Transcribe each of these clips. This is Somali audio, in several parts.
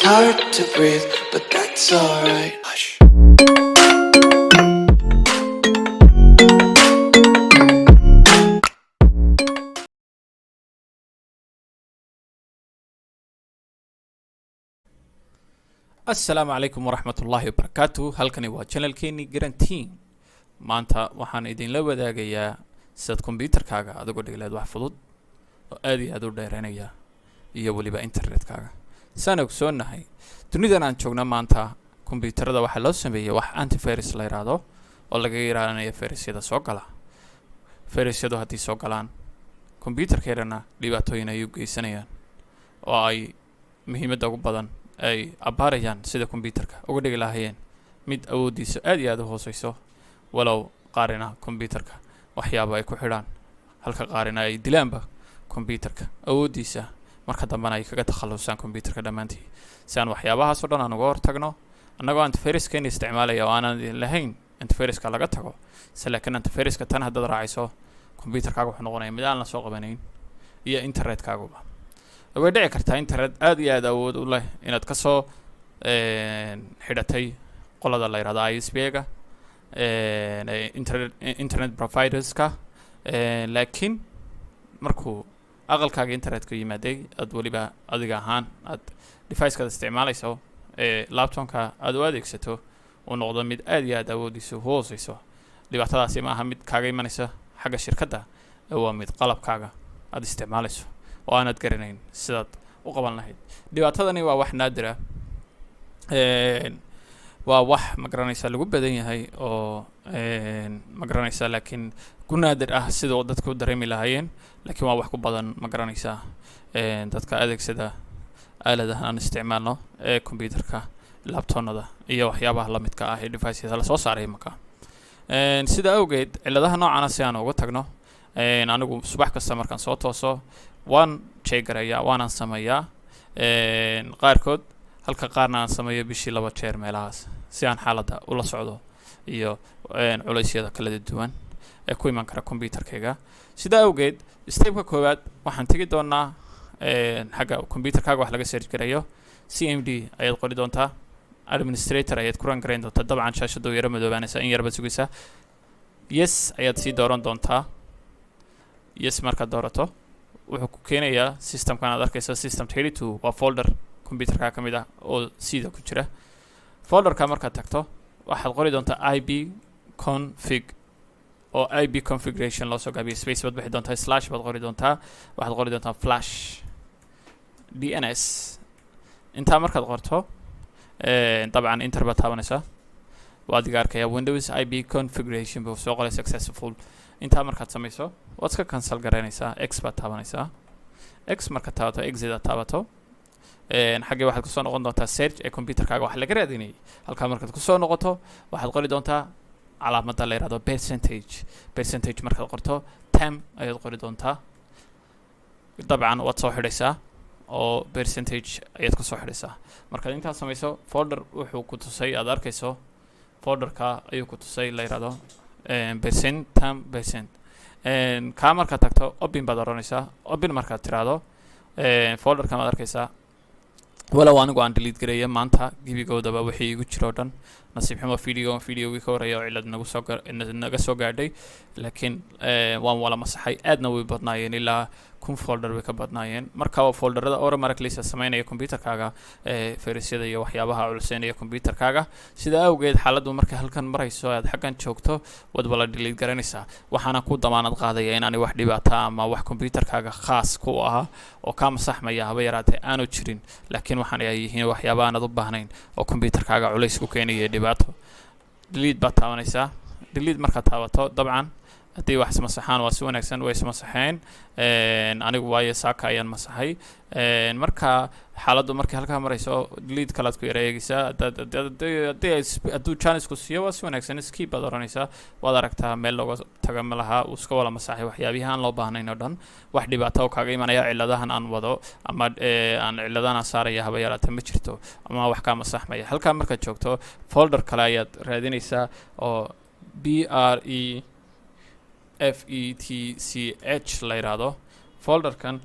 hard to breathe, but that's alright. Hush. asalaamu calaykum waraxmatullaahi wabarakaatu. halkani waa channelkeennii garantiin. maanta waxaan idinla wadaagayaa sidaad kombyuutarkaaga adigoo dhigleed wax fudud oo aad iyo aad u dheereynaya iyo weliba internetkaaga. saan ogsoonnahay dunidan aan joogna maanta kombyuutarada waxaa loo sameeyey wax antivirus la yidhaahdo oo laga ilaalinayo fayrasyada soo gala. fayrasyadu haddii soo galaan kombyuutarkeedana dhibaatooyin ay u geysanayaan oo ay muhiimadda ugu badan ay abaarayaan sida kombyuutarka uga dhigi lahaayeen mid awooddiisa aad iyo aad u hooseyso, walow qaarina kombyuutarka waxyaaba ay ku xidhaan halka qaarina ay dilaanba kombyuutarka awooddiisa marka dambena ay kaga takhalusaan kombyuutarka dhammaantii. si aan waxyaabahaas oo dhan aan uga hortagno annagoo antiviruskeenna isticmaalaya oo aanan lahayn antiviruska laga tago, laakiin antiviruska tan haddaad raacayso kombyuutarkaaga wuxuu noqonaya mid aan la soo qabanayn iyo internetkaaguba. way dhici kartaa internet aad iyo aad awood u leh inaad ka soo xidhatay qolada la yidhahdo ISP-ga internet providerska, laakiin markuu aqalkaaga internetka yimaaday aad weliba adiga ahaan aad device-kaad isticmaalayso laptopka aad u adeegsato uu noqdo mid aad iyo aad awooddiisa u hooseyso. dhibaatadaasi ma aha mid kaaga imanaysa xagga shirkadda, waa mid qalabkaaga aad isticmaalayso oo aanad garanayn sidaad u qaban lahayd. dhibaatadani waa wax naadira, waa wax magaranaysa lagu badan yahay oo magaranaysa laakiin ku naadir ah sida dadku dareemi lahaayeen, laakiin waa wax ku badan magaranaysa dadka adeegsada aaladaha aan isticmaalno ee kombyuutarka, laptopnada iyo waxyaabaha la midka ah ee device-yada la soo saaray marka. sida awgeed cilladaha noocaana si aan uga tagno, anigu subax kasta markaan soo tooso waan jeegarayaa, waanaan sameeyaa qaarkood, halka qaarna aan sameeyo bishii 2 jeer meelahaas si aan xaaladda ula socdo iyo culeysyada kala duwan ee ku iman kara kombyuutarkayga. sidaa awgeed stepka koowaad waxaan tegi doonaa xagga kombyuutarkaaga wax laga search garayo. cmd ayaad qori doontaa, administrator ayaad ku ran garayn doontaa. dabcan shaashadda yaro madoobaanaysa, in yarba sugaysa. yes ayaad sii dooran doontaa. yes markaad doorato wuxuu ku keenayaa systemkan aad arkaysa system 32 waa folder kombyuutarka ka mid ah oo sida ku jira. folderka markaad tagto waxaad qori doontaa ib config oo ib configuration loo soo gaabiyo space baad bixi doontaa, slash baad qori doontaa, waxaad qori doontaa flash dns. intaa markaad qorto dabcan enter baad taabanaysaa, waad iga arkaya windows ib configuration buu soo qoray successful. intaa markaad samayso waad iska cancel garaynaysaa, x baad taabanaysaa. x markaad taabato exit aad taabato xaggee waxaad kusoo noqon doontaa search ee kombyuutarkaaga wax laga raadinayay. halkaa markaad kusoo noqoto waxaad qori doontaa calaamadda la yidhahdo percentage markaad qorto tam ayaad qori doontaa. dabcan waad soo xidhaysaa oo percentage ayaad kusoo xidhaysaa. markaad intaas samayso folder wuxuu ku tusay aad arkayso, folderka ayuu ku tusay la yidhahdo percent. kaa markaad tagto open baad oranaysaa. open markaad tiraahdo folderkan waad arkaysaa, walow anigu aan delete gareeya maanta gebigoodaba wixii igu jiro o dhan. nasiib xumo videogii ka horreeya oo cillad naga soo gaadhay, laakiin waan wala masaxay. aadna way badnaayeen, ilaa 1000 folder bay ka badnaayeen. marka folderada automatically sameynaya kombyuutarkaaga fayrasyada iyo waxyaabaha culuseynaya kombyuutarkaaga. sidaa awgeed xaaladdu markay halkan marayso aad xaggan joogto waad wala delete garanaysaa. waxaana ku damaanad qaadaya inaanay wax dhibaata ama wax kombyuutarkaaga khaas ku ah oo kaa masaxmaya haba yaraatee aanu jirin, laakiin waxaan ay yihiin waxyaaba aanad u baahnayn oo kombyuutarkaaga culays ku keenaya dhibaato. delete baad taabanaysaa. delete markaad taabato dabcan haddii wax ismasaxaan waa si wanaagsan, way ismasaxeen. anigu waayo saaka ayaan masaxay. marka xaaladdu markay halkaa marayso delete kalaad ku yara eegaysaa. hadduu janisku siiyo waa si wanaagsan, skip baad oranaysaa. waad aragtaa meel looga taga ma laha, uu iska wala masaxay waxyaabihi aan loo baahnayn oo dhan. wax dhibaato oo kaaga imanaya cilladahan aan wado ama aan cilladahan aan saaraya haba yaraata ma jirto, ama wax kaa masaxmaya. halkaa markaad joogto folder kale ayaad raadinaysaa oo BREFETCH la yidhaahdo. folderkan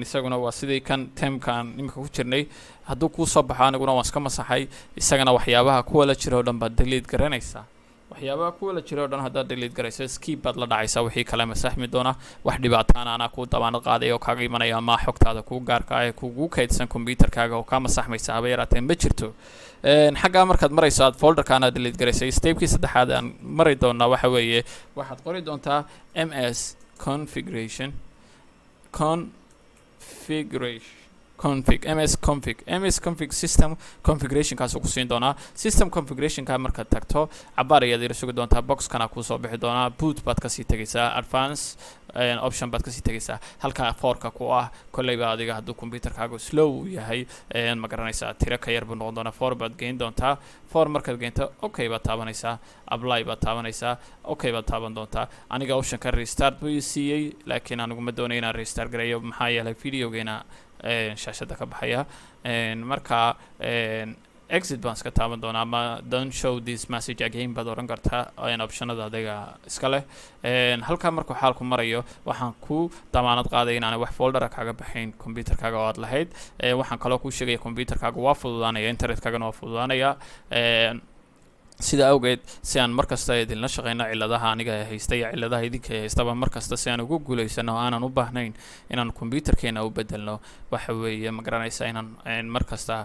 isaguna waa sidii kan temkan imika ku jirnay hadduu kuu soo baxo aniguna waan iska masaxay isagana waxyaabaha kuwa la jiro oo dhan baad delete garanaysaa waxyaabaha kuwa la jiro oo dhan haddaad delete garayso skip baad la dhacaysaa wixii kale masaxmi doona wax dhibaataan anaa kuu dabaanad qaaday oo kaaga imanaya ama xogtaada kuu gaarka ah ee kugu kaydsan computerkaaga oo kaa masaxmaysa haba yaraatee ma jirto xaggaa markaad marayso aad folderkaana delete garaysay stepkii saddexaad aan mari doonaa waxa weeye waxaad qori doontaa ms configuration ms config system configuration kaasoo ku siin doonaa system configuration ka markaad tagto cabaar ayaad ila sugi doontaa boxkana kuu soo bixi doonaa boot baad kasii tegaysaa advance option baad kasii tegaysaa halkaa foorka ku ah kolleyba adiga hadduu computerkaagu slow u yahay ma garanaysaa tiro ka yar buu noqon doonaa foor baad geyn doontaa foor markaad geynto okay baad taabanaysaa apply baad taabanaysaa okay baad taaban doontaa aniga optionka restart buu siiyey laakiin anigu ma doonay inaan restart gareeyo maxaa yeelay videogeena shaashada ka baxaya marka exit baan iska taaban doonaa ama don't show this message again baad oran kartaa optionada adiga iska leh halkaa markuu xaalku marayo waxaan ku damaanad qaaday inaanay wax foldera kaaga baxayn computerkaaga oo aad lahayd waxaan kaloo kuu sheegaya computerkaaga waa fududaanaya internetkaagana waa fududaanaya sida awgeed si aan markasta idinla shaqeyno ciladaha aniga haysta iyo ciladaha idinka haystaba markasta si aan ugu guulaysano oo aanan u baahnayn inaan computerkeena u bedelno waxa weeye ma garanaysaa inaan markasta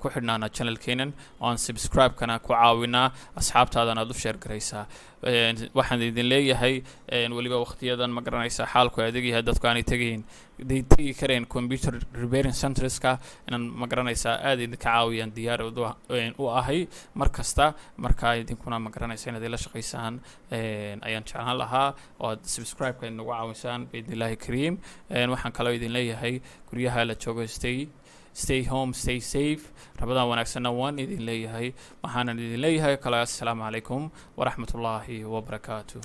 ku xidhnaana channelkeenan oo aan subscribe-kana ku caawinaa asxaabtaadana aad u share garaysaa waxaan idin leeyahay weliba waqtiyadan ma garanaysaa xaalku adag yahay dadku aanay tegi kareen computer repairing centreska inaan ma garanaysaa aad idinka caawiyaan diyaar u ahay markasta markaa idinkuna ma garanaysaa inaad ila shaqaysaan ayaan jeclaan lahaa oo aad subscribe-ka inagu caawisaan biidnillaahi kariim waxaan kaloo idin leeyahay guryaha la joogo stay home stay safe rabadaan wanaagsanna waan idin leeyahay waxaanan idin leeyahay kale assalaamu calaykum waraxmatullaahi wabarakaatu